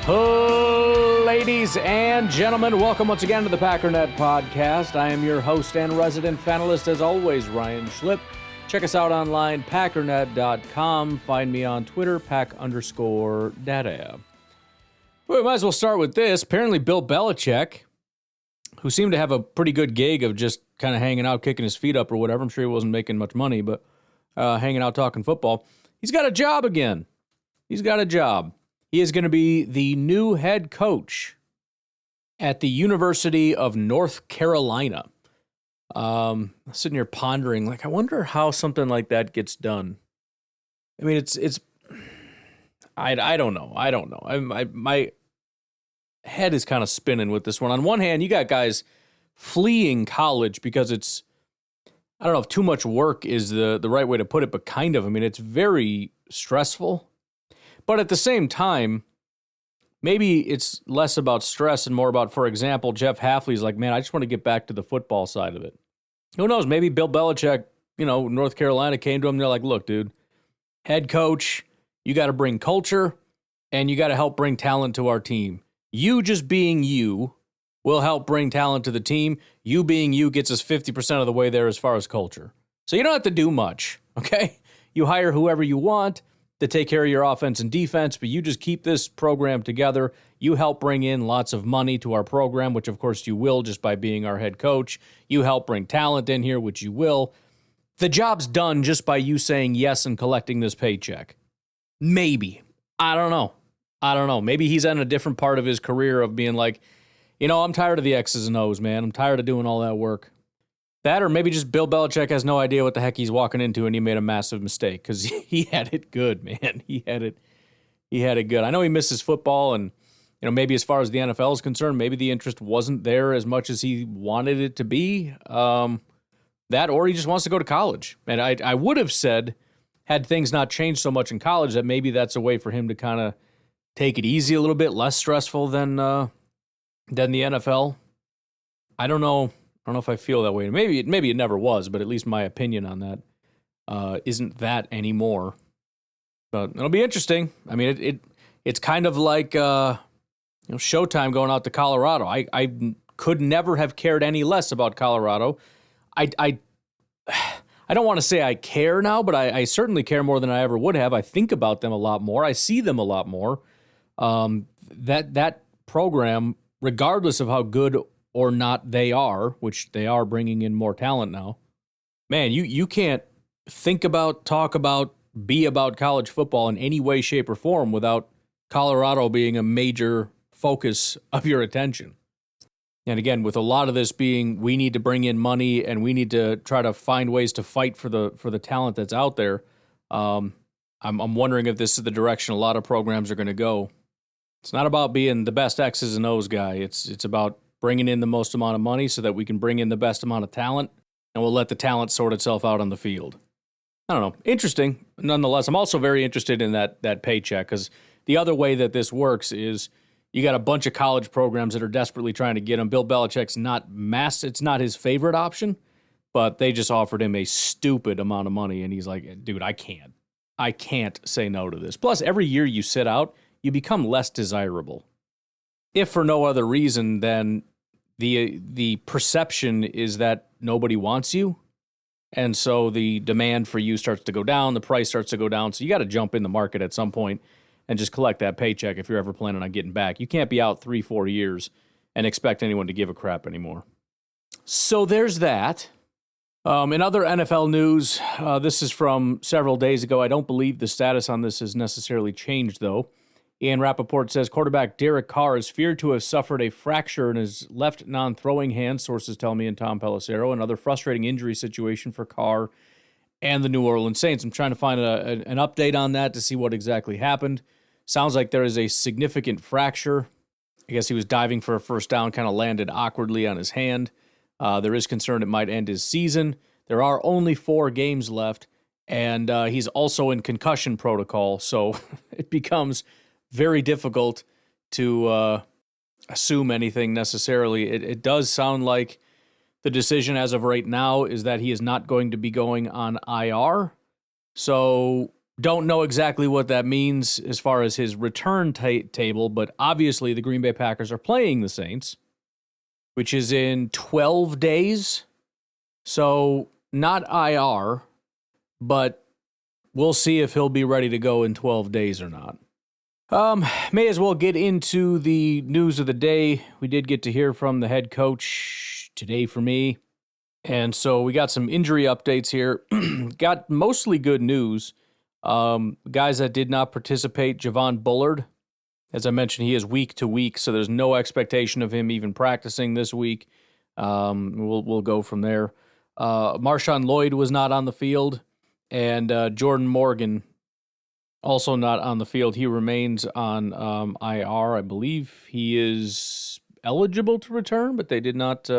Ladies and gentlemen, welcome once again to the Packernet Podcast. I am your host and resident fanalist, as always, Ryan Schlipp. Check us out online, packernet.com. Find me on Twitter, pack_data. Well, we might as well start with this. Apparently, Bill Belichick, who seemed to have a pretty good gig of just kind of hanging out, kicking his feet up or whatever. I'm sure he wasn't making much money, but hanging out, talking football. He's got a job again. He's got a job. He is going to be the new head coach at the University of North Carolina. Sitting here pondering, like, I wonder how something like that gets done. I mean, I don't know. My head is kind of spinning with this one. On one hand, you got guys fleeing college because it's, I don't know if too much work is the right way to put it, but kind of. I mean, it's very stressful. But at the same time, maybe it's less about stress and more about, for example, Jeff Hafley's like, man, I just want to get back to the football side of it. Who knows? Maybe Bill Belichick, North Carolina came to him and they're like, look, dude, head coach, you got to bring culture and you got to help bring talent to our team. You just being you will help bring talent to the team. You being you gets us 50% of the way there as far as culture. So you don't have to do much, okay? You hire whoever you want to take care of your offense and defense, but you just keep this program together. You help bring in lots of money to our program, which of course you will just by being our head coach. You help bring talent in here, which you will. The job's done just by you saying yes and collecting this paycheck. Maybe. I don't know. Maybe he's in a different part of his career of being like, I'm tired of the X's and O's, man. I'm tired of doing all that work. That, or maybe just Bill Belichick has no idea what the heck he's walking into and he made a massive mistake because he had it good, man. He had it good. I know he misses football and, maybe as far as the NFL is concerned, maybe the interest wasn't there as much as he wanted it to be. That, or he just wants to go to college. And I would have said, had things not changed so much in college, that maybe that's a way for him to kind of take it easy a little bit, less stressful than the NFL. I don't know if I feel that way. Maybe it never was, but at least my opinion on that isn't that anymore. But it'll be interesting. I mean, it's kind of like Showtime going out to Colorado. I could never have cared any less about Colorado. I don't want to say I care now, but I certainly care more than I ever would have. I think about them a lot more. I see them a lot more. That program, regardless of how good or not they are, which they are bringing in more talent now, man, you can't think about, talk about, be about college football in any way, shape, or form without Colorado being a major focus of your attention. And again, with a lot of this being, we need to bring in money and we need to try to find ways to fight for the talent that's out there. I'm wondering if this is the direction a lot of programs are going to go. It's not about being the best X's and O's guy. It's about bringing in the most amount of money so that we can bring in the best amount of talent, and we'll let the talent sort itself out on the field. I don't know. Interesting. Nonetheless, I'm also very interested in that paycheck, because the other way that this works is you got a bunch of college programs that are desperately trying to get him. Bill Belichick's it's not his favorite option, but they just offered him a stupid amount of money, and he's like, dude, I can't say no to this. Plus, every year you sit out, you become less desirable. If for no other reason than the perception is that nobody wants you, and so the demand for you starts to go down, the price starts to go down, so you got to jump in the market at some point and just collect that paycheck if you're ever planning on getting back. You can't be out 3-4 years and expect anyone to give a crap anymore. So there's that. In other NFL news, this is from several days ago. I don't believe the status on this has necessarily changed, though. Ian Rappaport says quarterback Derek Carr is feared to have suffered a fracture in his left non-throwing hand, sources tell me, in Tom Pelissero. Another frustrating injury situation for Carr and the New Orleans Saints. I'm trying to find an update on that to see what exactly happened. Sounds like there is a significant fracture. I guess he was diving for a first down, kind of landed awkwardly on his hand. There is concern it might end his season. There are only 4 games left, and he's also in concussion protocol, so it becomes very difficult to assume anything necessarily. It does sound like the decision as of right now is that he is not going to be going on IR. So Don't know exactly what that means as far as his return table, but obviously the Green Bay Packers are playing the Saints, which is in 12 days. So not IR, but we'll see if he'll be ready to go in 12 days or not. May as well get into the news of the day. We did get to hear from the head coach today for me. And so we got some injury updates here. Got mostly good news. Guys that did not participate, Javon Bullard, as I mentioned, he is week to week, so there's no expectation of him even practicing this week. We'll go from there. Marshawn Lloyd was not on the field, and Jordan Morgan also not on the field. He remains on IR. I believe he is eligible to return, but they did not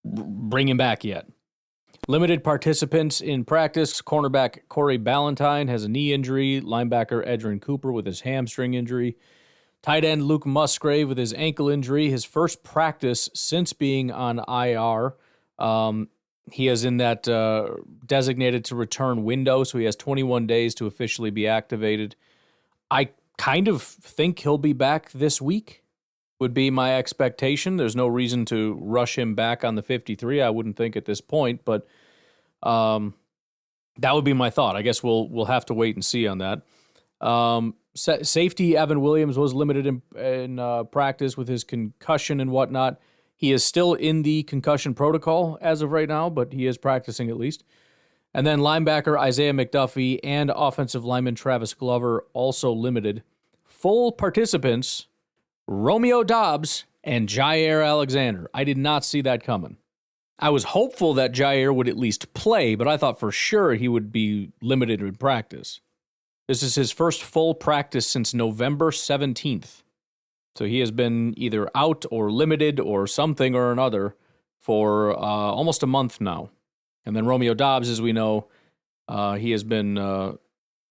bring him back yet. Limited participants in practice. Cornerback Corey Ballantyne has a knee injury. Linebacker Edgerrin Cooper with his hamstring injury. Tight end Luke Musgrave with his ankle injury. His first practice since being on IR. He is in that designated to return window, so he has 21 days to officially be activated. I kind of think he'll be back this week, would be my expectation. There's no reason to rush him back on the 53, I wouldn't think at this point, but that would be my thought. I guess we'll have to wait and see on that. Safety Evan Williams was limited in practice with his concussion and whatnot. He is still in the concussion protocol as of right now, but he is practicing at least. And then linebacker Isaiah McDuffie and offensive lineman Travis Glover also limited. Full participants, Romeo Doubs and Jair Alexander. I did not see that coming. I was hopeful that Jair would at least play, but I thought for sure he would be limited in practice. This is his first full practice since November 17th. So he has been either out or limited or something or another for almost a month now. And then Romeo Doubs, as we know, he has been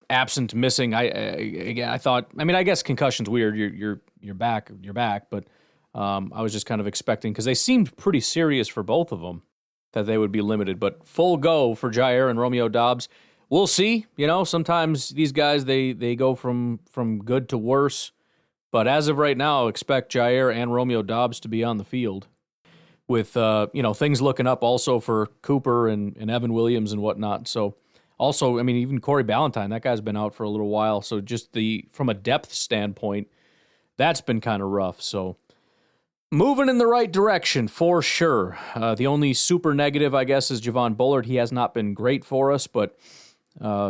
absent, missing. I thought, I mean, I guess concussion's weird. You're back, but I was just kind of expecting, because they seemed pretty serious for both of them, that they would be limited. But full go for Jair and Romeo Doubs. We'll see. You know, sometimes these guys, they go from good to worse. But as of right now, expect Jair and Romeo Doubs to be on the field, with things looking up also for Cooper and Evan Williams and whatnot. So also, I mean, even Corey Ballantyne, that guy's been out for a little while. So just from a depth standpoint, that's been kind of rough. So moving in the right direction for sure. The only super negative, I guess, is Javon Bullard. He has not been great for us, but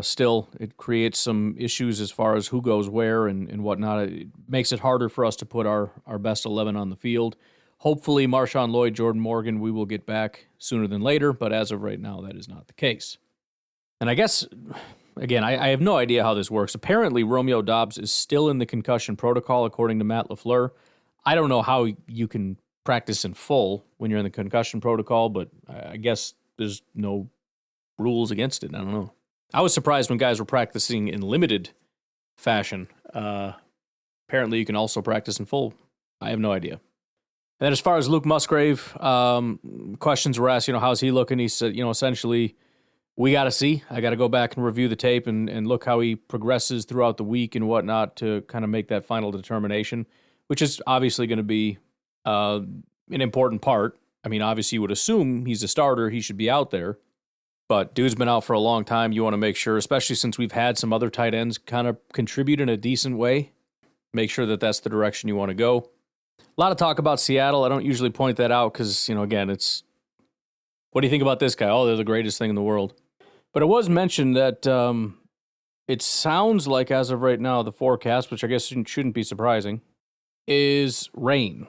still, it creates some issues as far as who goes where and whatnot. It makes it harder for us to put our best 11 on the field. Hopefully, Marshawn Lloyd, Jordan Morgan, we will get back sooner than later, but as of right now, that is not the case. And I guess, again, I have no idea how this works. Apparently, Romeo Doubs is still in the concussion protocol, according to Matt LaFleur. I don't know how you can practice in full when you're in the concussion protocol, but I guess there's no rules against it. I don't know. I was surprised when guys were practicing in limited fashion. Apparently, you can also practice in full. I have no idea. And then as far as Luke Musgrave, questions were asked, how's he looking? He said, essentially, we got to see. I got to go back and review the tape and look how he progresses throughout the week and whatnot to kind of make that final determination, which is obviously going to be an important part. I mean, obviously, you would assume he's a starter. He should be out there. But dude's been out for a long time. You want to make sure, especially since we've had some other tight ends kind of contribute in a decent way, make sure that that's the direction you want to go. A lot of talk about Seattle. I don't usually point that out because, again, it's, what do you think about this guy? Oh, they're the greatest thing in the world. But it was mentioned that it sounds like, as of right now, the forecast, which I guess shouldn't be surprising, is rain.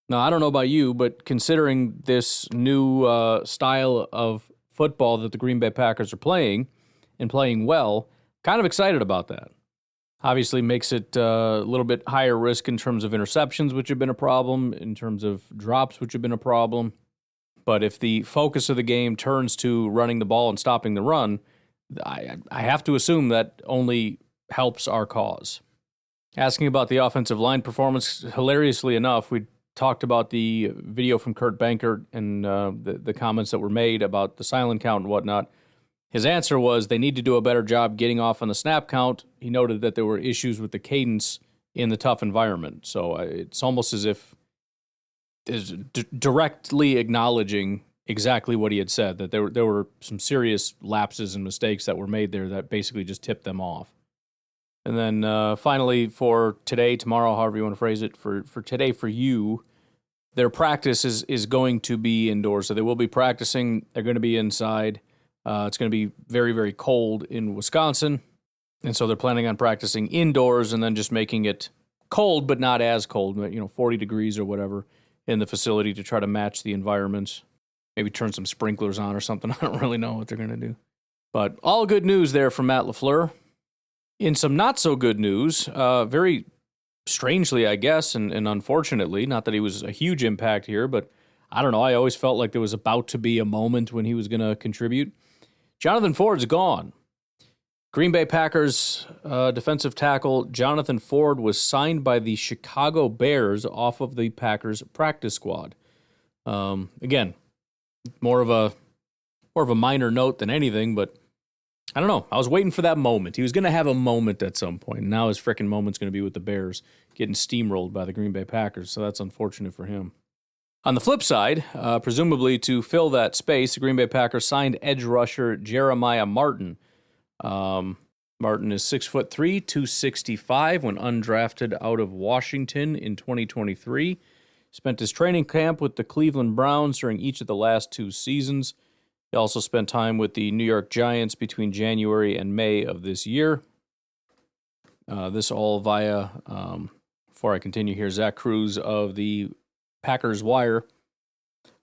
Now, I don't know about you, but considering this new style of football that the Green Bay Packers are playing, and playing well, kind of excited about that. Obviously makes it a little bit higher risk in terms of interceptions, which have been a problem, in terms of drops, which have been a problem. But if the focus of the game turns to running the ball and stopping the run, I have to assume that only helps our cause. Asking about the offensive line performance, hilariously enough, we talked about the video from Kurt Bankert and the comments that were made about the silent count and whatnot. His answer was they need to do a better job getting off on the snap count. He noted that there were issues with the cadence in the tough environment. So it's almost as if is directly acknowledging exactly what he had said, that there were some serious lapses and mistakes that were made there that basically just tipped them off. And then finally, for today, tomorrow, however you want to phrase it, for today, for you, their practice is going to be indoors. So they will be practicing. They're going to be inside. It's going to be very, very cold in Wisconsin. And so they're planning on practicing indoors and then just making it cold, but not as cold, 40 degrees or whatever in the facility to try to match the environments. Maybe turn some sprinklers on or something. I don't really know what they're going to do. But all good news there from Matt LaFleur. In some not so good news, very strangely, I guess, and unfortunately, not that he was a huge impact here, but I don't know. I always felt like there was about to be a moment when he was going to contribute. Jonathan Ford's gone. Green Bay Packers defensive tackle Jonathan Ford was signed by the Chicago Bears off of the Packers practice squad. Again, more of a minor note than anything, but I don't know. I was waiting for that moment. He was going to have a moment at some point. And now his frickin' moment's going to be with the Bears getting steamrolled by the Green Bay Packers, so that's unfortunate for him. On the flip side, presumably to fill that space, the Green Bay Packers signed edge rusher Jeremiah Martin. Martin is 6'3", 265 when undrafted out of Washington in 2023. Spent his training camp with the Cleveland Browns during each of the last 2 seasons. He also spent time with the New York Giants between January and May of this year. This all via, before I continue here, Zach Cruz of the Packers Wire.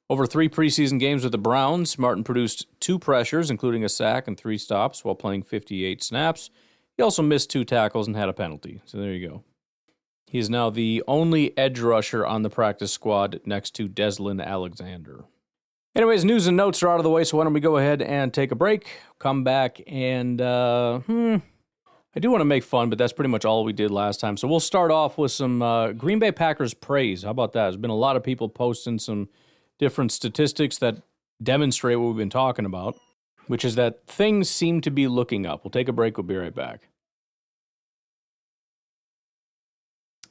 Over 3 preseason games with the Browns, Martin produced 2 pressures, including a sack and 3 stops while playing 58 snaps. He also missed 2 tackles and had a penalty. So there you go. He is now the only edge rusher on the practice squad next to Deslin Alexander. Anyways, news and notes are out of the way, so why don't we go ahead and take a break, come back, and I do want to make fun, but that's pretty much all we did last time. So we'll start off with some Green Bay Packers praise. How about that? There's been a lot of people posting some different statistics that demonstrate what we've been talking about, which is that things seem to be looking up. We'll take a break. We'll be right back.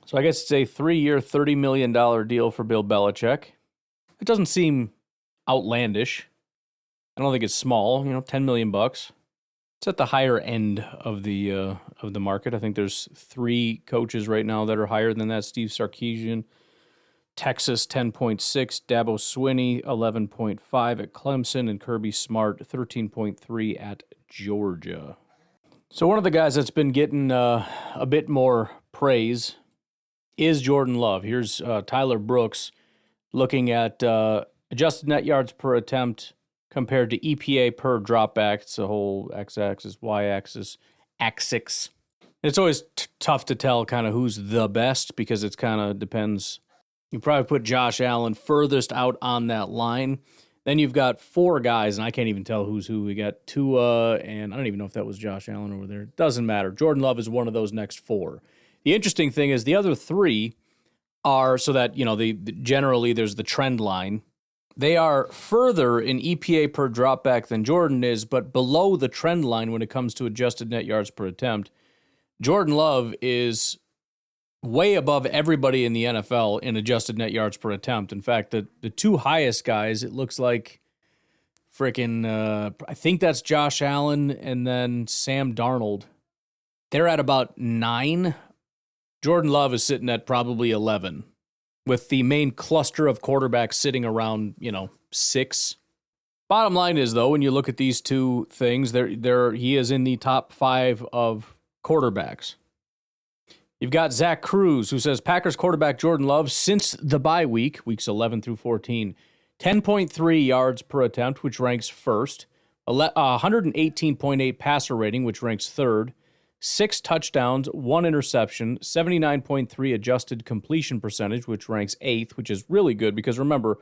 So I guess it's a 3-year, $30 million deal for Bill Belichick. It doesn't seem outlandish. I don't think it's small, $10 million. It's at the higher end of the market. I think there's 3 coaches right now that are higher than that. Steve Sarkisian, Texas 10.6, Dabo Swinney 11.5 at Clemson, and Kirby Smart 13.3 at Georgia. So one of the guys that's been getting a bit more praise is Jordan Love. Here's Tyler Brooks looking at adjusted net yards per attempt compared to EPA per dropback. It's a whole x-axis, y-axis, axis. It's always tough to tell kind of who's the best because it's kind of depends. You probably put Josh Allen furthest out on that line. Then you've got 4 guys, and I can't even tell who's who. We got Tua, and I don't even know if that was Josh Allen over there. It doesn't matter. Jordan Love is one of those next 4. The interesting thing is the other 3 are so that, generally there's the trend line. They are further in EPA per dropback than Jordan is, but below the trend line when it comes to adjusted net yards per attempt. Jordan Love is way above everybody in the NFL in adjusted net yards per attempt. In fact, the 2 highest guys, it looks like I think that's Josh Allen and then Sam Darnold. They're at about 9. Jordan Love is sitting at probably 11, with the main cluster of quarterbacks sitting around, 6. Bottom line is, though, when you look at these 2 things, he is in the top 5 of quarterbacks. You've got Zach Cruz, who says Packers quarterback Jordan Love, since the bye week, weeks 11 through 14, 10.3 yards per attempt, which ranks first, 118.8 passer rating, which ranks third, 6 touchdowns, 1 interception, 79.3 adjusted completion percentage, which ranks 8th, which is really good because remember,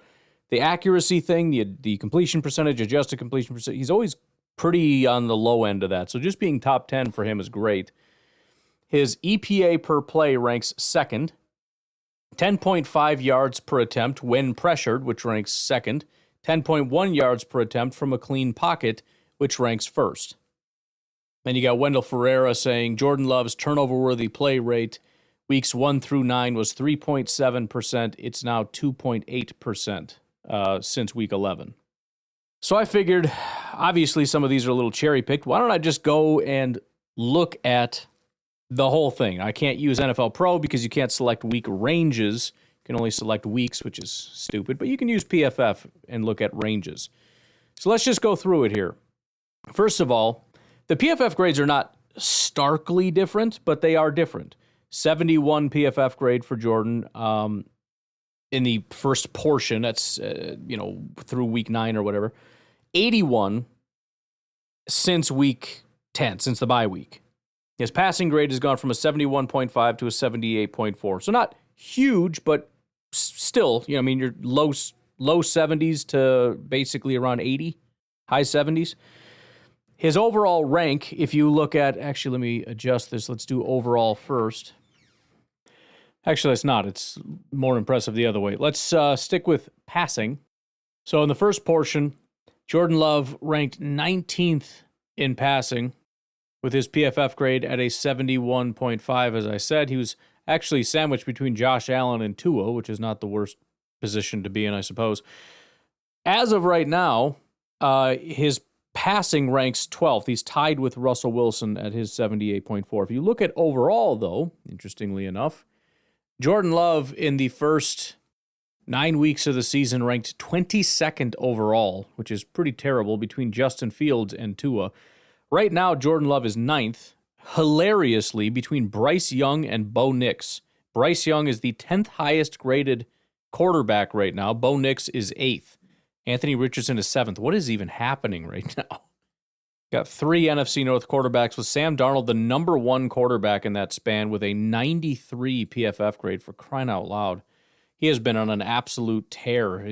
the accuracy thing, the completion percentage, adjusted completion percentage, he's always pretty on the low end of that. So just being top 10 for him is great. His EPA per play ranks 2nd, 10.5 yards per attempt when pressured, which ranks 2nd, 10.1 yards per attempt from a clean pocket, which ranks first. And you got Wendell Ferreira saying Jordan Love's turnover-worthy play rate weeks 1 through 9 was 3.7%. It's now 2.8% since week 11. So I figured, obviously, some of these are a little cherry-picked. Why don't I just go and look at the whole thing? I can't use NFL Pro because you can't select week ranges. You can only select weeks, which is stupid. But you can use PFF and look at ranges. So let's just go through it here. First of all, the PFF grades are not starkly different, but they are different. 71 PFF grade for Jordan in the first portion. That's, through week 9 or whatever. 81 since week 10, since the bye week. His passing grade has gone from a 71.5 to a 78.4. So not huge, but still, you're low 70s to basically around 80, high 70s. His overall rank, if you look at, actually, let me adjust this. Let's do overall first. Actually, it's not. It's more impressive the other way. Let's stick with passing. So in the first portion, Jordan Love ranked 19th in passing with his PFF grade at a 71.5. As I said, he was actually sandwiched between Josh Allen and Tua, which is not the worst position to be in, I suppose. As of right now, his passing ranks 12th. He's tied with Russell Wilson at his 78.4. If you look at overall, though, interestingly enough, Jordan Love in the first 9 weeks of the season ranked 22nd overall, which is pretty terrible between Justin Fields and Tua. Right now, Jordan Love is 9th, hilariously, between Bryce Young and Bo Nix. Bryce Young is the 10th highest graded quarterback right now. Bo Nix is 8th. Anthony Richardson is 7th. What is even happening right now? Got 3 NFC North quarterbacks with Sam Darnold, the number 1 quarterback in that span with a 93 PFF grade, for crying out loud. He has been on an absolute tear.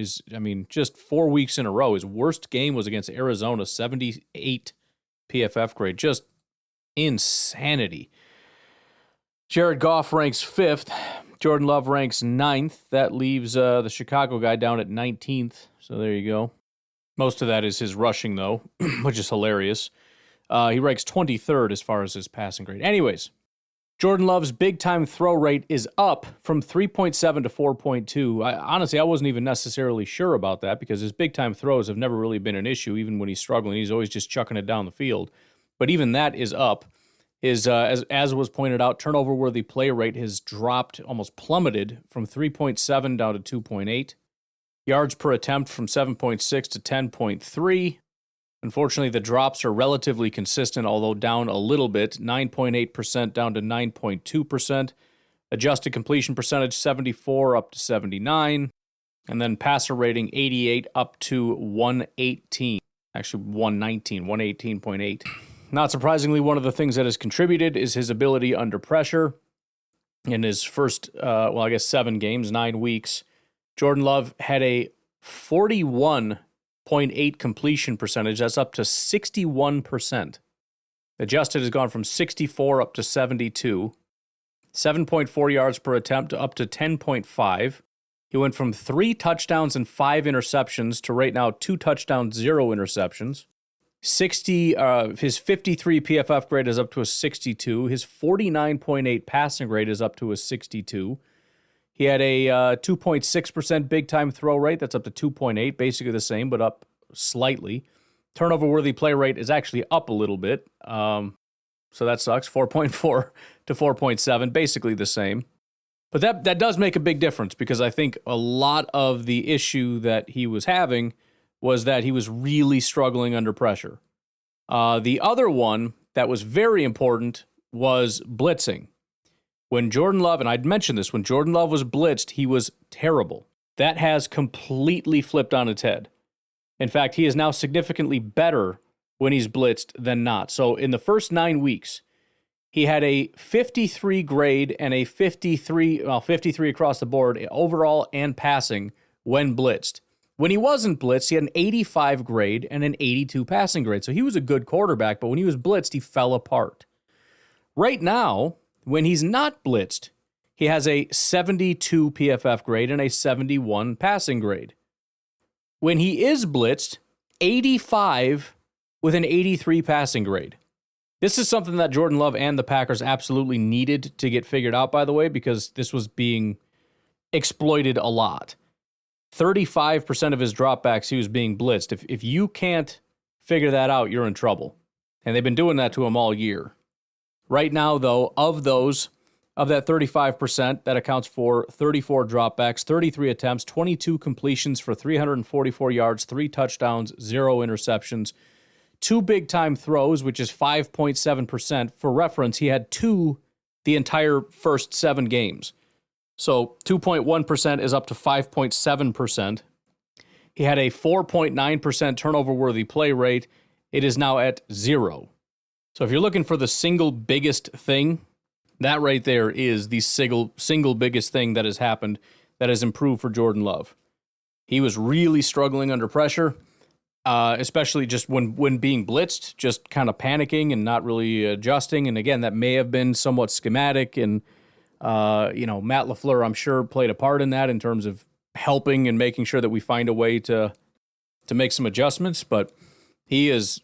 Just 4 weeks in a row. His worst game was against Arizona, 78 PFF grade. Just insanity. Jared Goff ranks 5th. Jordan Love ranks 9th. That leaves the Chicago guy down at 19th. So there you go. Most of that is his rushing, though, which is hilarious. He ranks 23rd as far as his passing grade. Anyways, Jordan Love's big-time throw rate is up from 3.7 to 4.2. Honestly, I wasn't even necessarily sure about that because his big-time throws have never really been an issue, even when he's struggling. He's always just chucking it down the field. But even that is up. His, as was pointed out, turnover-worthy play rate has dropped, almost plummeted, from 3.7 down to 2.8. Yards per attempt from 7.6 to 10.3. Unfortunately, the drops are relatively consistent, although down a little bit, 9.8% down to 9.2%. Adjusted completion percentage, 74 up to 79. And then passer rating, 88 up to 118. Actually, 119, 118.8. Not surprisingly, one of the things that has contributed is his ability under pressure. In his first, 7 games, 9 weeks, Jordan Love had a 41.8 completion percentage. That's up to 61%. Adjusted has gone from 64 up to 72. 7.4 yards per attempt up to 10.5. He went from 3 touchdowns and 5 interceptions to right now 2 touchdowns, 0 interceptions. His 53 PFF grade is up to a 62. His 49.8 passing grade is up to a 62. He had a 2.6% big-time throw rate. That's up to 2.8, basically the same, but up slightly. Turnover-worthy play rate is actually up a little bit, so that sucks. 4.4 to 4.7, basically the same. But that does make a big difference because I think a lot of the issue that he was having was that he was really struggling under pressure. The other one that was very important was blitzing. When Jordan Love, and I'd mentioned this, when Jordan Love was blitzed, he was terrible. That has completely flipped on its head. In fact, he is now significantly better when he's blitzed than not. So in the first 9 weeks, he had a 53 grade and a 53 across the board, overall and passing, when blitzed. When he wasn't blitzed, he had an 85 grade and an 82 passing grade. So he was a good quarterback, but when he was blitzed, he fell apart. Right now, when he's not blitzed, he has a 72 PFF grade and a 71 passing grade. When he is blitzed, 85 with an 83 passing grade. This is something that Jordan Love and the Packers absolutely needed to get figured out, by the way, because this was being exploited a lot. 35% of his dropbacks, he was being blitzed. If you can't figure that out, you're in trouble. And they've been doing that to him all year. Right now, though, of that 35%, that accounts for 34 dropbacks, 33 attempts, 22 completions for 344 yards, 3 touchdowns, 0 interceptions, 2 big-time throws, which is 5.7%. For reference, he had 2 the entire first 7 games. So 2.1% is up to 5.7%. He had a 4.9% turnover-worthy play rate. It is now at 0. So if you're looking for the single biggest thing, that right there is the single biggest thing that has happened that has improved for Jordan Love. He was really struggling under pressure, especially just when being blitzed, just kind of panicking and not really adjusting. And again, that may have been somewhat schematic. And, Matt LaFleur, I'm sure, played a part in that in terms of helping and making sure that we find a way to make some adjustments. But he is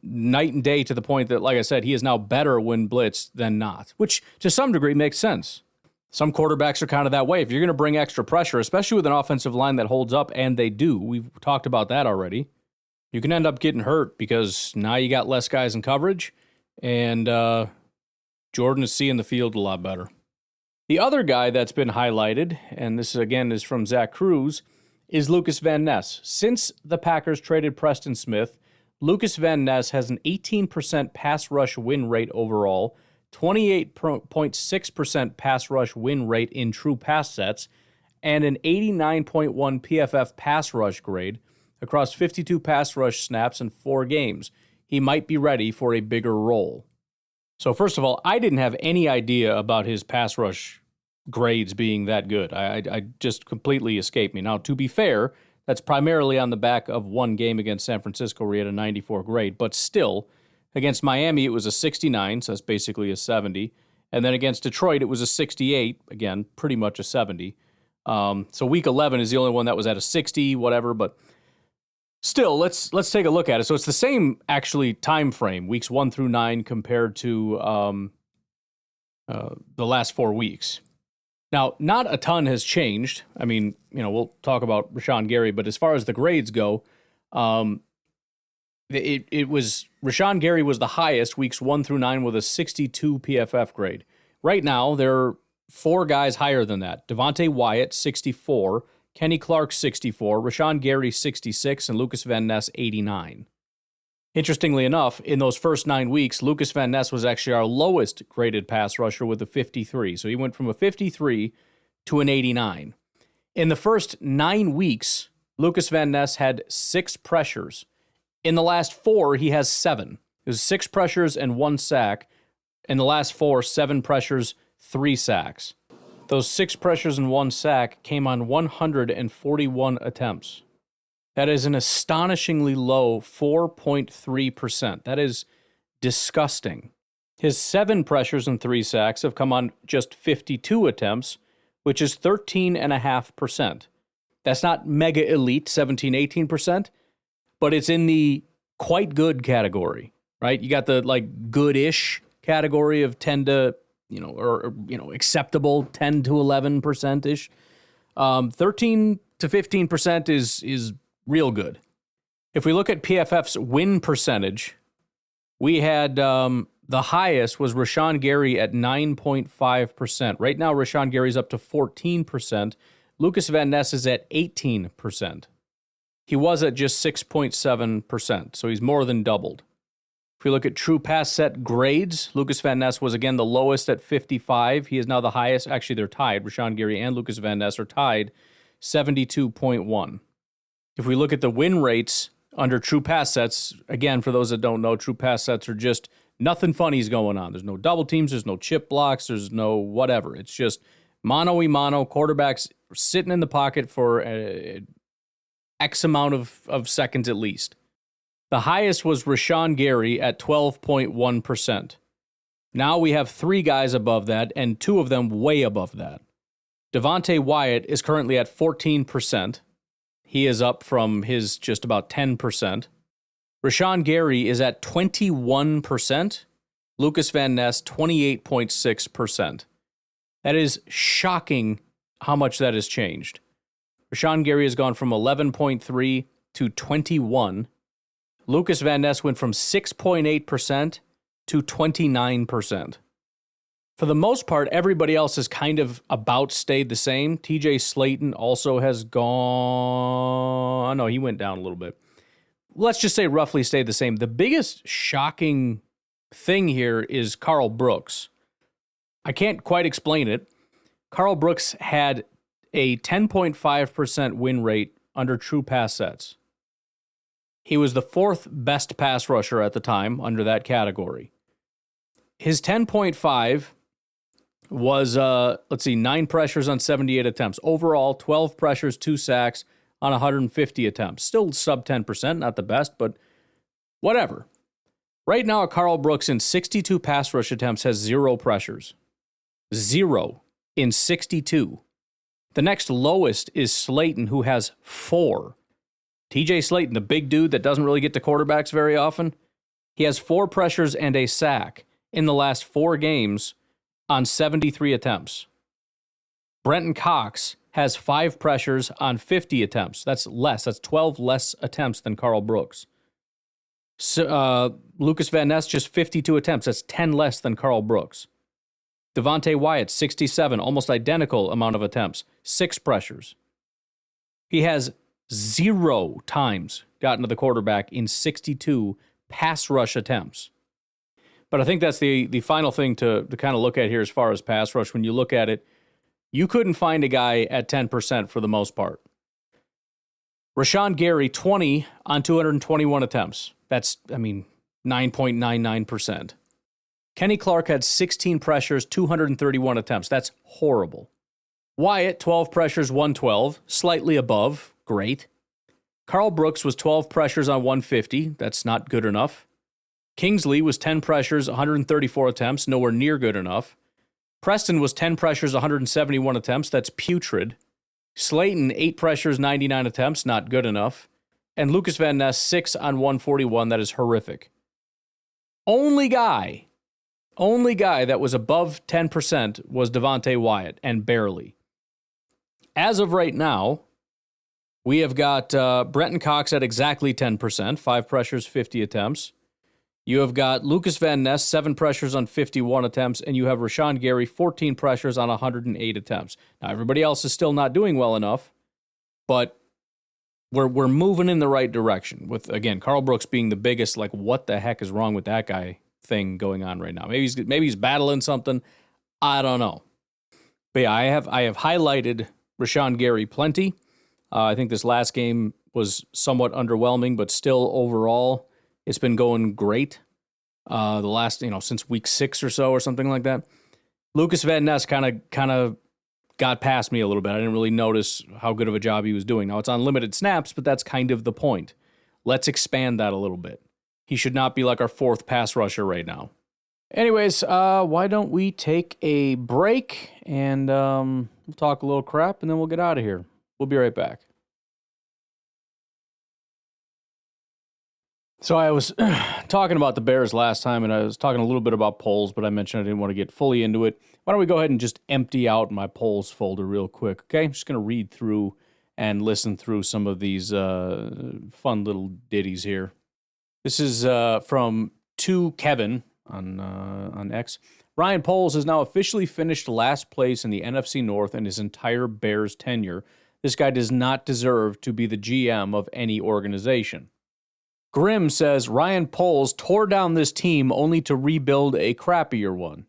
night and day to the point that, like I said, he is now better when blitzed than not, which to some degree makes sense. Some quarterbacks are kind of that way. If you're going to bring extra pressure, especially with an offensive line that holds up, and they do, we've talked about that already, you can end up getting hurt because now you got less guys in coverage, and Jordan is seeing the field a lot better. The other guy that's been highlighted, and this again is from Zach Cruz, is Lucas Van Ness. Since the Packers traded Preston Smith, Lucas Van Ness has an 18% pass rush win rate overall, 28.6% pass rush win rate in true pass sets, and an 89.1 PFF pass rush grade across 52 pass rush snaps in 4 games. He might be ready for a bigger role. So first of all, I didn't have any idea about his pass rush grades being that good. I just completely escaped me. Now, to be fair, that's primarily on the back of one game against San Francisco where he had a 94 grade. But still, against Miami, it was a 69, so that's basically a 70. And then against Detroit, it was a 68, again, pretty much a 70. So week 11 is the only one that was at a 60, whatever. But still, let's take a look at it. So it's the same, actually, time frame, weeks 1 through 9 compared to the last 4 weeks. Now, not a ton has changed. I mean, we'll talk about Rashawn Gary, but as far as the grades go, it was Rashawn Gary was the highest weeks 1 through 9 with a 62 PFF grade. Right now, there are 4 guys higher than that. Devontae Wyatt, 64, Kenny Clark, 64, Rashawn Gary, 66, and Lucas Van Ness, 89. Interestingly enough, in those first 9 weeks, Lucas Van Ness was actually our lowest graded pass rusher with a 53. So he went from a 53 to an 89. In the first 9 weeks, Lucas Van Ness had 6 pressures. In the last 4, he has 7. It was 6 pressures and 1 sack. In the last 4, 7 pressures, 3 sacks. Those 6 pressures and 1 sack came on 141 attempts. That is an astonishingly low 4.3%. That is disgusting. His 7 pressures and 3 sacks have come on just 52 attempts, which is 13.5%. That's not mega elite, 17, 18%, but it's in the quite good category, right? You got the good-ish category of 10 to, acceptable 10 to 11%-ish. 13 to 15% is real good. If we look at PFF's win percentage, we had the highest was Rashawn Gary at 9.5%. Right now, Rashawn Gary's up to 14%. Lucas Van Ness is at 18%. He was at just 6.7%, so he's more than doubled. If we look at true pass set grades, Lucas Van Ness was again the lowest at 55. He is now the highest. Actually, they're tied. Rashawn Gary and Lucas Van Ness are tied, 72.1. If we look at the win rates under true pass sets, again, for those that don't know, true pass sets are just nothing funny's going on. There's no double teams, there's no chip blocks, there's no whatever. It's just mano-a-mano, quarterbacks sitting in the pocket for X amount of seconds at least. The highest was Rashawn Gary at 12.1%. Now we have 3 guys above that and 2 of them way above that. Devontae Wyatt is currently at 14%. He is up from his just about 10%. Rashawn Gary is at 21%. Lucas Van Ness, 28.6%. That is shocking how much that has changed. Rashawn Gary has gone from 11.3 to 21. Lucas Van Ness went from 6.8% to 29%. For the most part, everybody else has kind of about stayed the same. TJ Slayton also has gone... No, he went down a little bit. Let's just say roughly stayed the same. The biggest shocking thing here is Carl Brooks. I can't quite explain it. Carl Brooks had a 10.5% win rate under true pass sets. He was the fourth best pass rusher at the time under that category. His 10.5 was, 9 pressures on 78 attempts. Overall, 12 pressures, 2 sacks on 150 attempts. Still sub 10%, not the best, but whatever. Right now, Carl Brooks in 62 pass rush attempts has 0 pressures. 0 in 62. The next lowest is Slayton, who has 4. TJ Slayton, the big dude that doesn't really get to quarterbacks very often, he has 4 pressures and a sack in the last 4 games on 73 attempts. Brenton Cox has 5 pressures on 50 attempts. That's less. That's 12 less attempts than Carl Brooks. Lucas Van Ness, just 52 attempts. That's 10 less than Carl Brooks. Devontae Wyatt, 67, almost identical amount of attempts. 6 pressures. He has 0 times gotten to the quarterback in 62 pass rush attempts. But I think that's the final thing to kind of look at here as far as pass rush. When you look at it, you couldn't find a guy at 10% for the most part. Rashawn Gary, 20 on 221 attempts. That's, 9.99%. Kenny Clark had 16 pressures, 231 attempts. That's horrible. Wyatt, 12 pressures, 112. Slightly above. Great. Carl Brooks was 12 pressures on 150. That's not good enough. Kingsley was 10 pressures, 134 attempts. Nowhere near good enough. Preston was 10 pressures, 171 attempts. That's putrid. Slayton, 8 pressures, 99 attempts. Not good enough. And Lucas Van Ness, 6 on 141. That is horrific. Only guy that was above 10% was Devontae Wyatt, and barely. As of right now, we have got Brenton Cox at exactly 10%, 5 pressures, 50 attempts. You have got Lucas Van Ness, 7 pressures on 51 attempts, and you have Rashawn Gary, 14 pressures on 108 attempts. Now, everybody else is still not doing well enough, but we're moving in the right direction with, again, Carl Brooks being the biggest, like, what the heck is wrong with that guy thing going on right now. Maybe he's battling something. I don't know. But yeah, I have highlighted Rashawn Gary plenty. I think this last game was somewhat underwhelming, but still overall, it's been going great. The last, since week 6 or so or something like that. Lucas Van Ness kind of got past me a little bit. I didn't really notice how good of a job he was doing. Now, it's on limited snaps, but that's kind of the point. Let's expand that a little bit. He should not be like our 4th pass rusher right now. Anyways, why don't we take a break and we'll talk a little crap, and then we'll get out of here. We'll be right back. So I was talking about the Bears last time, and I was talking a little bit about polls, but I mentioned I didn't want to get fully into it. Why don't we go ahead and just empty out my polls folder real quick, okay? I'm just going to read through and listen through some of these fun little ditties here. This is from To Kevin on X. Ryan Poles has now officially finished last place in the NFC North in his entire Bears tenure. This guy does not deserve to be the GM of any organization. Grimm says Ryan Poles tore down this team only to rebuild a crappier one.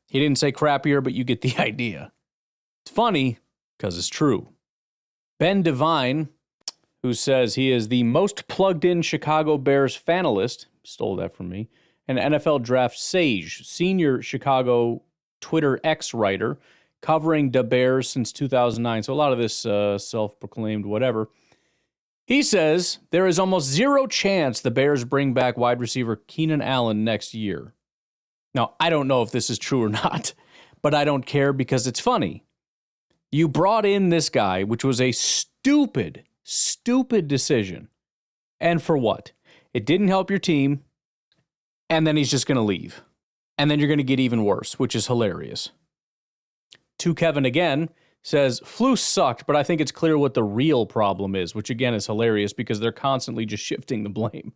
He didn't say crappier, but you get the idea. It's funny because it's true. Ben Devine, who says he is the most plugged-in Chicago Bears fanalist, stole that from me, and NFL Draft Sage, senior Chicago Twitter X writer, covering the Bears since 2009. So a lot of this self-proclaimed whatever. He says there is almost zero chance the Bears bring back wide receiver Keenan Allen next year. Now, I don't know if this is true or not, but I don't care because it's funny. You brought in this guy, which was a stupid decision. And for what? It didn't help your team. And then he's just going to leave. And then you're going to get even worse, which is hilarious. To Kevin again, says, Flus sucked, but I think it's clear what the real problem is, which again is hilarious because they're constantly just shifting the blame.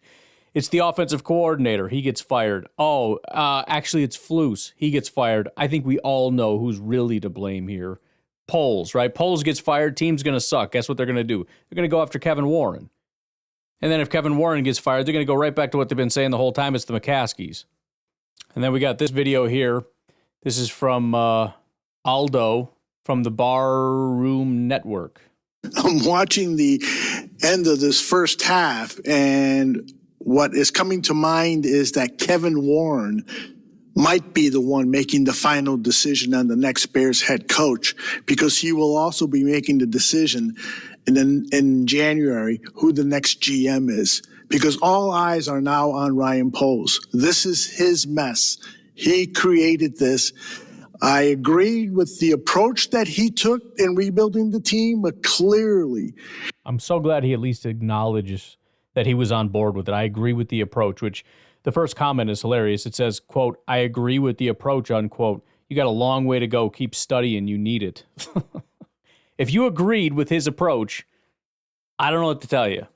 It's the offensive coordinator. He gets fired. Actually, it's Flus. He gets fired. I think we all know who's really to blame here. Poles, right? Poles gets fired. Team's going to suck. Guess what they're going to do? They're going to go after Kevin Warren. And then if Kevin Warren gets fired, they're going to go right back to what they've been saying the whole time. It's the McCaskies. And then we got this video here. This is from Aldo from the Barroom Network. I'm watching the end of this first half, and what is coming to mind is that Kevin Warren might be the one making the final decision on the next Bears head coach, because he will also be making the decision in January who the next GM is, because all eyes are now on Ryan Poles. This is his mess. He created this. I agreed with the approach that he took in rebuilding the team, but clearly, I'm so glad he at least acknowledges that he was on board with it. I agree with the approach, which the first comment is hilarious. It says, quote, I agree with the approach, unquote. You got a long way to go. Keep studying. You need it. If you agreed with his approach, I don't know what to tell you.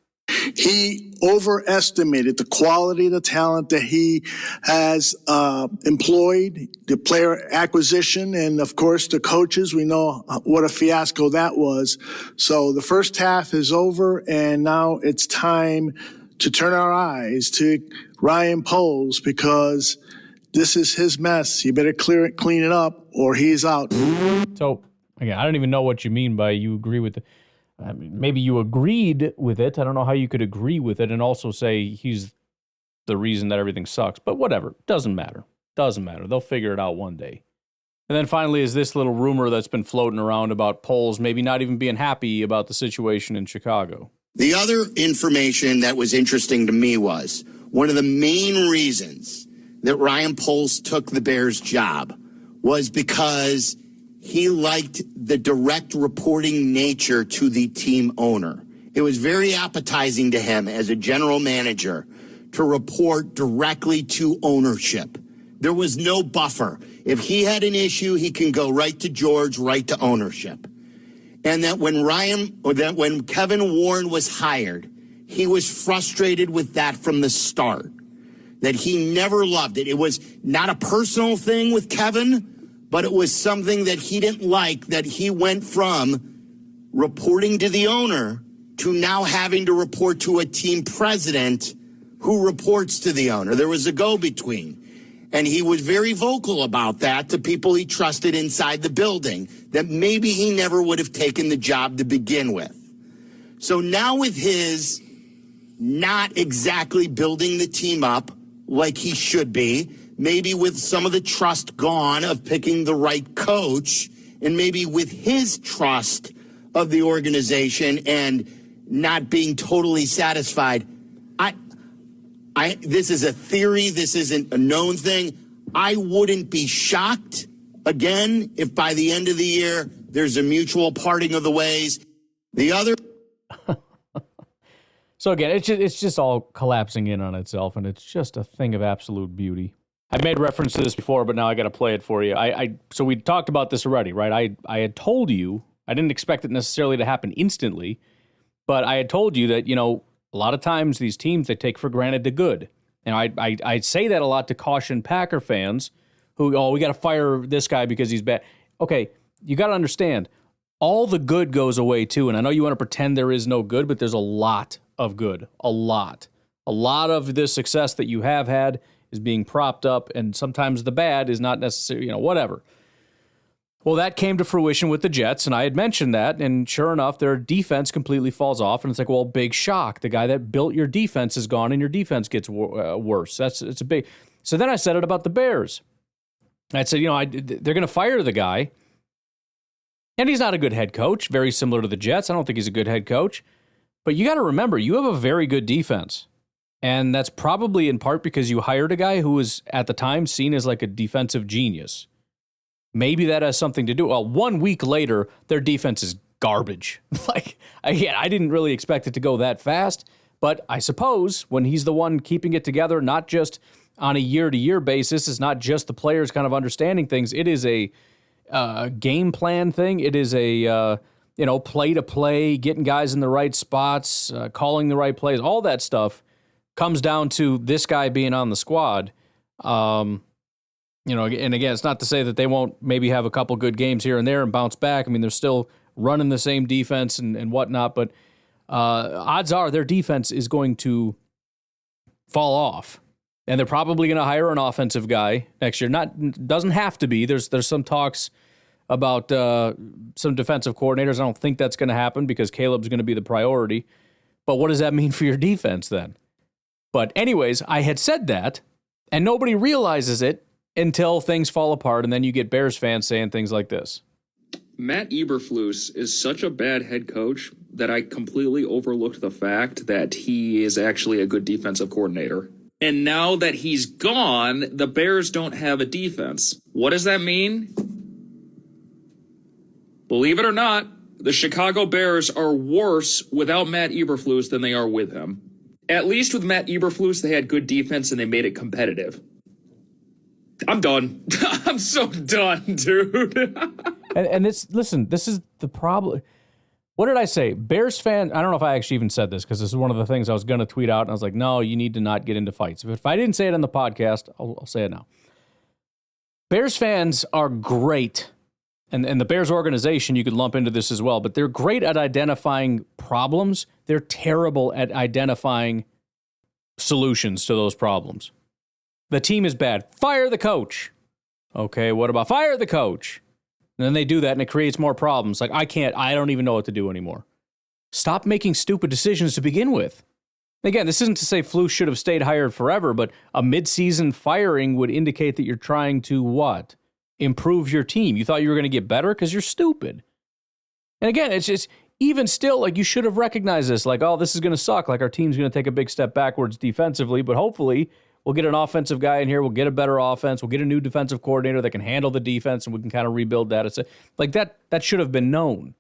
he overestimated the quality of the talent that he has employed, the player acquisition, and of course the coaches. We know what a fiasco that was. So the first half is over, and now it's time to turn our eyes to Ryan Poles, because this is his mess. He better clean it up, or he's out. So, again, I don't even know what you mean by you agree with it. Maybe you agreed with it. I don't know how you could agree with it and also say he's the reason that everything sucks. But whatever. Doesn't matter. Doesn't matter. They'll figure it out one day. And then finally is this little rumor that's been floating around about Poles maybe not even being happy about the situation in Chicago. The other information that was interesting to me was one of the main reasons that Ryan Poles took the Bears job was because he liked the direct reporting nature to the team owner. It was very appetizing to him as a general manager to report directly to ownership. There was no buffer. If he had an issue, he can go right to George, right to ownership. And that when Kevin Warren was hired, he was frustrated with that from the start, that he never loved it. It was not a personal thing with Kevin, but it was something that he didn't like, that he went from reporting to the owner to now having to report to a team president who reports to the owner. There was a go-between. And he was very vocal about that to people he trusted inside the building, that maybe he never would have taken the job to begin with. So now with his not exactly building the team up like he should be, maybe with some of the trust gone of picking the right coach, and maybe with his trust of the organization and not being totally satisfied. This is a theory. This isn't a known thing. I wouldn't be shocked, again, if by the end of the year there's a mutual parting of the ways. The other... So again, it's just all collapsing in on itself, and it's just a thing of absolute beauty. I made reference to this before, but now I got to play it for you. So we talked about this already, right? I had told you, I didn't expect it necessarily to happen instantly, but I had told you that, a lot of times these teams, they take for granted the good. And I say that a lot to caution Packer fans who, we got to fire this guy because he's bad. Okay, you got to understand, all the good goes away too. And I know you want to pretend there is no good, but there's a lot of good. A lot. A lot of the success that you have had is being propped up, and sometimes the bad is not necessarily, whatever. Well, that came to fruition with the Jets, and I had mentioned that, and sure enough, their defense completely falls off, and it's like, well, big shock. The guy that built your defense is gone, and your defense gets worse. It's a big... So then I said it about the Bears. I said, they're going to fire the guy, and he's not a good head coach, very similar to the Jets. I don't think he's a good head coach, but you got to remember, you have a very good defense, and that's probably in part because you hired a guy who was, at the time, seen as like a defensive genius. Maybe that has something to do. Well, 1 week later, their defense is garbage. I didn't really expect it to go that fast, But I suppose when he's the one keeping it together, not just on a year-to-year basis, it's not just the players kind of understanding things. It is a game plan thing. It is a play-to-play, getting guys in the right spots, calling the right plays. All that stuff comes down to this guy being on the squad. And again, it's not to say that they won't maybe have a couple good games here and there and bounce back. I mean, they're still running the same defense and whatnot, but odds are their defense is going to fall off. And they're probably going to hire an offensive guy next year. Doesn't have to be. There's some talks about some defensive coordinators. I don't think that's going to happen because Caleb's going to be the priority. But what does that mean for your defense then? But anyways, I had said that, and nobody realizes it until things fall apart, and then you get Bears fans saying things like this. Matt Eberflus is such a bad head coach that I completely overlooked the fact that he is actually a good defensive coordinator. And now that he's gone, the Bears don't have a defense. What does that mean? Believe it or not, the Chicago Bears are worse without Matt Eberflus than they are with him. At least with Matt Eberflus, they had good defense and they made it competitive. I'm done. I'm so done, dude. and this is the problem. What did I say? Bears fan, I don't know if I actually even said this because this is one of the things I was going to tweet out, and I was like, no, you need to not get into fights. If I didn't say it on the podcast, I'll say it now. Bears fans are great, and the Bears organization, you could lump into this as well, but they're great at identifying problems. They're terrible at identifying solutions to those problems. The team is bad. Fire the coach. Okay, what about fire the coach? And then they do that, and it creates more problems. Like, I don't even know what to do anymore. Stop making stupid decisions to begin with. Again, this isn't to say Flus should have stayed hired forever, but a midseason firing would indicate that you're trying to what? Improve your team. You thought you were going to get better because you're stupid. And again, it's just, even still, like, you should have recognized this. Like, oh, this is going to suck. Like, our team's going to take a big step backwards defensively, but hopefully we'll get an offensive guy in here. We'll get a better offense. We'll get a new defensive coordinator that can handle the defense, and we can kind of rebuild that. It's like that should have been known.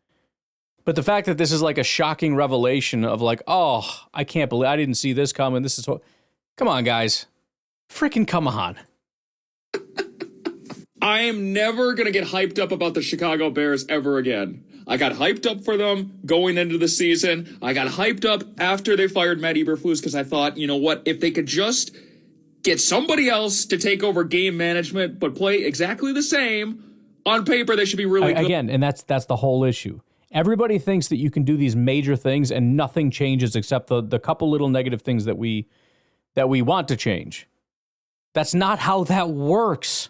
But the fact that this is like a shocking revelation of like, oh, I can't believe I didn't see this coming. This is what. Come on, guys. Freaking come on. I am never going to get hyped up about the Chicago Bears ever again. I got hyped up for them going into the season. I got hyped up after they fired Matt Eberflus because I thought, you know what, if they could just get somebody else to take over game management but play exactly the same, on paper they should be really good. Again, and that's the whole issue. Everybody thinks that you can do these major things and nothing changes except the couple little negative things that we want to change. That's not how that works.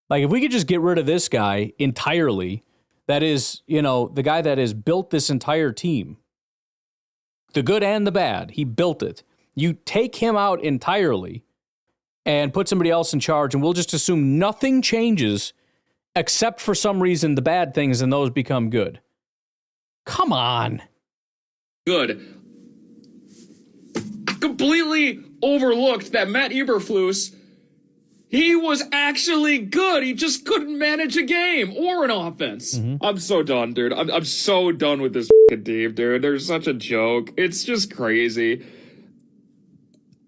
Like, if we could just get rid of this guy entirely, that is, the guy that has built this entire team, the good and the bad, he built it. You take him out entirely and put somebody else in charge, and we'll just assume nothing changes except for some reason the bad things, and those become good. Come on. Good. Completely overlooked that Matt Eberflus, he was actually good. He just couldn't manage a game or an offense. Mm-hmm. I'm so done, dude. I'm so done with this team, dude. They're such a joke. It's just crazy.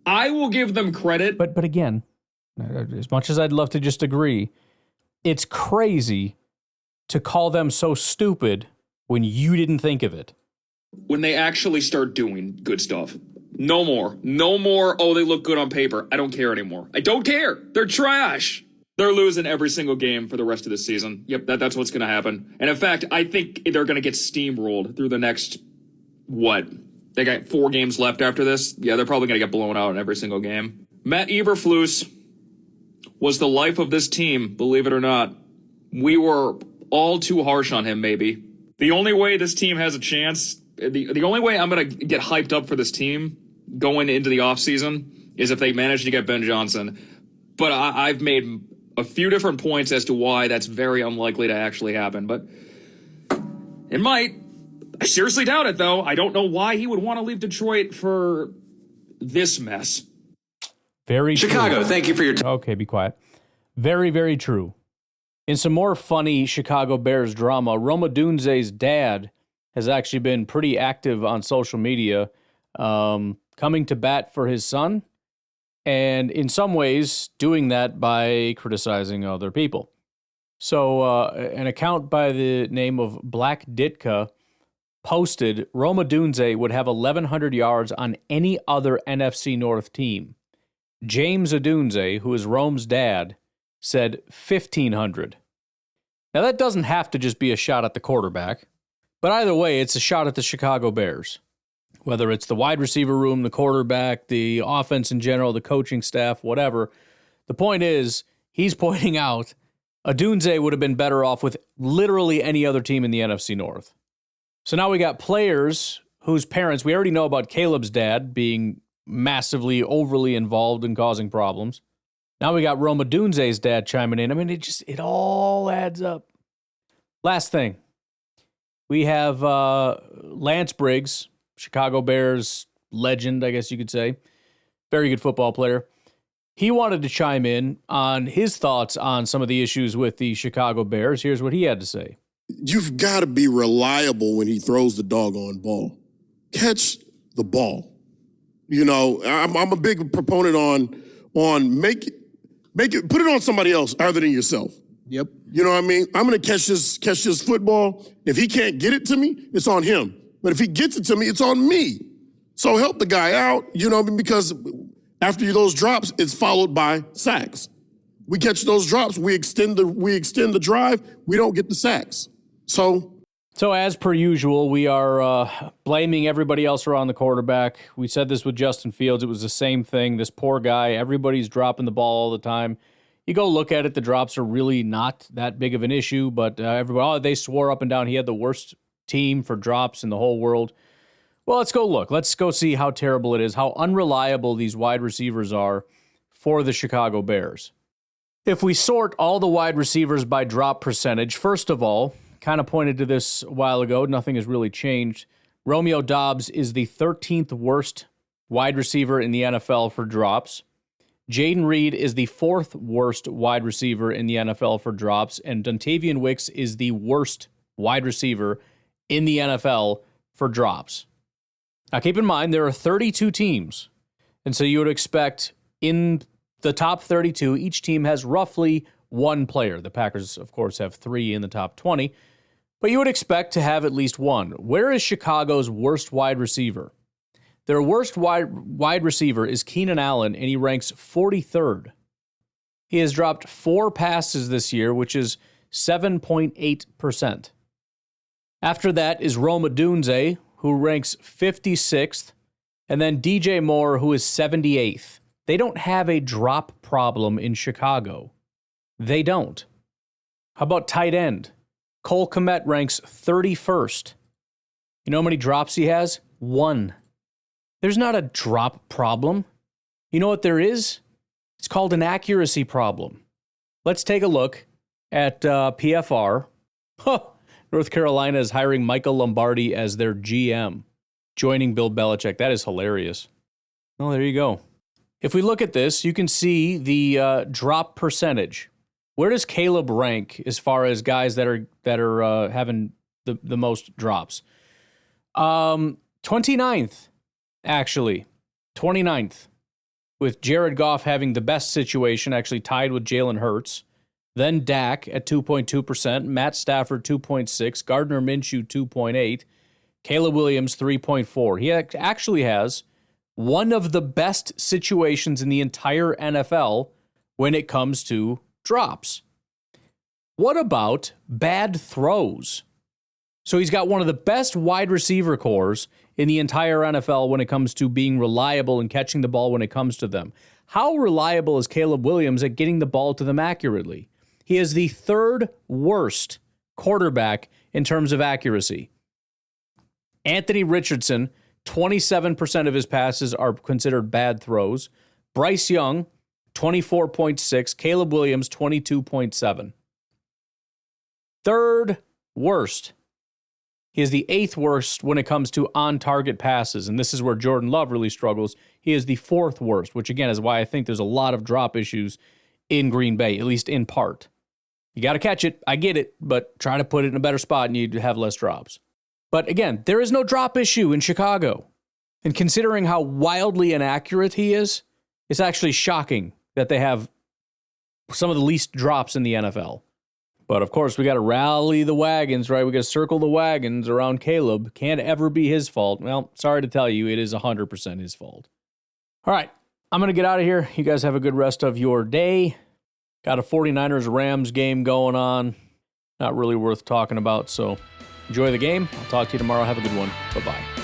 I will give them credit. But again, as much as I'd love to just agree, it's crazy to call them so stupid when you didn't think of it. When they actually start doing good stuff. No more, oh, they look good on paper. I don't care anymore. I don't care. They're trash. They're losing every single game for the rest of the season. Yep, that's what's going to happen. And in fact, I think they're going to get steamrolled through the next, They got 4 games left after this. Yeah, they're probably going to get blown out in every single game. Matt Eberflus was the life of this team, believe it or not. We were all too harsh on him, maybe. The only way this team has a chance, the only way I'm going to get hyped up for this team going into the offseason is if they manage to get Ben Johnson. But I've made a few different points as to why that's very unlikely to actually happen. But it might. I seriously doubt it, though. I don't know why he would want to leave Detroit for this mess. Very Chicago, true. thank you for your time. Okay, be quiet. Very, very true. In some more funny Chicago Bears drama, Roma Dunze's dad has actually been pretty active on social media. coming to bat for his son, and in some ways doing that by criticizing other people. So an account by the name of Black Ditka posted Rome Odunze would have 1,100 yards on any other NFC North team. James Odunze, who is Rome's dad, said 1,500. Now, that doesn't have to just be a shot at the quarterback, but either way, it's a shot at the Chicago Bears. Whether it's the wide receiver room, the quarterback, the offense in general, the coaching staff, whatever, the point is, he's pointing out Odunze would have been better off with literally any other team in the NFC North. So now we got players whose parents, we already know about Caleb's dad being massively, overly involved in causing problems. Now we got Rome Odunze's dad chiming in. I mean, it all adds up. Last thing. We have Lance Briggs, Chicago Bears legend, I guess you could say. Very good football player. He wanted to chime in on his thoughts on some of the issues with the Chicago Bears. Here's what he had to say. You've got to be reliable when he throws the doggone ball. Catch the ball. You know, I'm a big proponent on make it put it on somebody else other than yourself. Yep. You know what I mean? I'm going to catch this football. If he can't get it to me, it's on him. But if he gets it to me, it's on me. So help the guy out, you know, because after those drops, it's followed by sacks. We catch those drops, we extend the drive, we don't get the sacks. So as per usual, we are blaming everybody else around the quarterback. We said this with Justin Fields. It was the same thing. This poor guy, everybody's dropping the ball all the time. You go look at it, the drops are really not that big of an issue, but everybody, they swore up and down he had the worst team for drops in the whole world. Well, let's go look. Let's go see how terrible it is, how unreliable these wide receivers are for the Chicago Bears. If we sort all the wide receivers by drop percentage, first of all, kind of pointed to this a while ago, nothing has really changed. Romeo Doubs is the 13th worst wide receiver in the NFL for drops. Jaden Reed is the 4th worst wide receiver in the NFL for drops, and Dontavian Wicks is the worst wide receiver in the NFL for drops. Now, keep in mind, there are 32 teams, and so you would expect in the top 32, each team has roughly one player. The Packers, of course, have 3 in the top 20, but you would expect to have at least one. Where is Chicago's worst wide receiver? Their worst wide receiver is Keenan Allen, and he ranks 43rd. He has dropped 4 passes this year, which is 7.8%. After that is Rome Odunze, who ranks 56th, and then DJ Moore, who is 78th. They don't have a drop problem in Chicago. They don't. How about tight end? Cole Kmet ranks 31st. You know how many drops he has? 1. There's not a drop problem. You know what there is? It's called an accuracy problem. Let's take a look at PFR. North Carolina is hiring Michael Lombardi as their GM, joining Bill Belichick. That is hilarious. Well, there you go. If we look at this, you can see the drop percentage. Where does Caleb rank as far as guys that are having the most drops? 29th, actually. 29th, with Jared Goff having the best situation, actually tied with Jalen Hurts. Then Dak at 2.2%, Matt Stafford 2.6%, Gardner Minshew 2.8%, Caleb Williams 3.4%. He actually has one of the best situations in the entire NFL when it comes to drops. What about bad throws? So he's got one of the best wide receiver cores in the entire NFL when it comes to being reliable and catching the ball when it comes to them. How reliable is Caleb Williams at getting the ball to them accurately? He is the 3rd worst quarterback in terms of accuracy. Anthony Richardson, 27% of his passes are considered bad throws. Bryce Young, 24.6%. Caleb Williams, 22.7%. 3rd worst. He is the 8th worst when it comes to on-target passes, and this is where Jordan Love really struggles. He is the 4th worst, which again is why I think there's a lot of drop issues in Green Bay, at least in part. You got to catch it. I get it, but try to put it in a better spot and you'd have less drops. But again, there is no drop issue in Chicago. And considering how wildly inaccurate he is, it's actually shocking that they have some of the least drops in the NFL. But of course, we got to rally the wagons, right? We got to circle the wagons around Caleb. Can't ever be his fault. Well, sorry to tell you, it is 100% his fault. All right, I'm going to get out of here. You guys have a good rest of your day. Got a 49ers-Rams game going on. Not really worth talking about, so enjoy the game. I'll talk to you tomorrow. Have a good one. Bye-bye.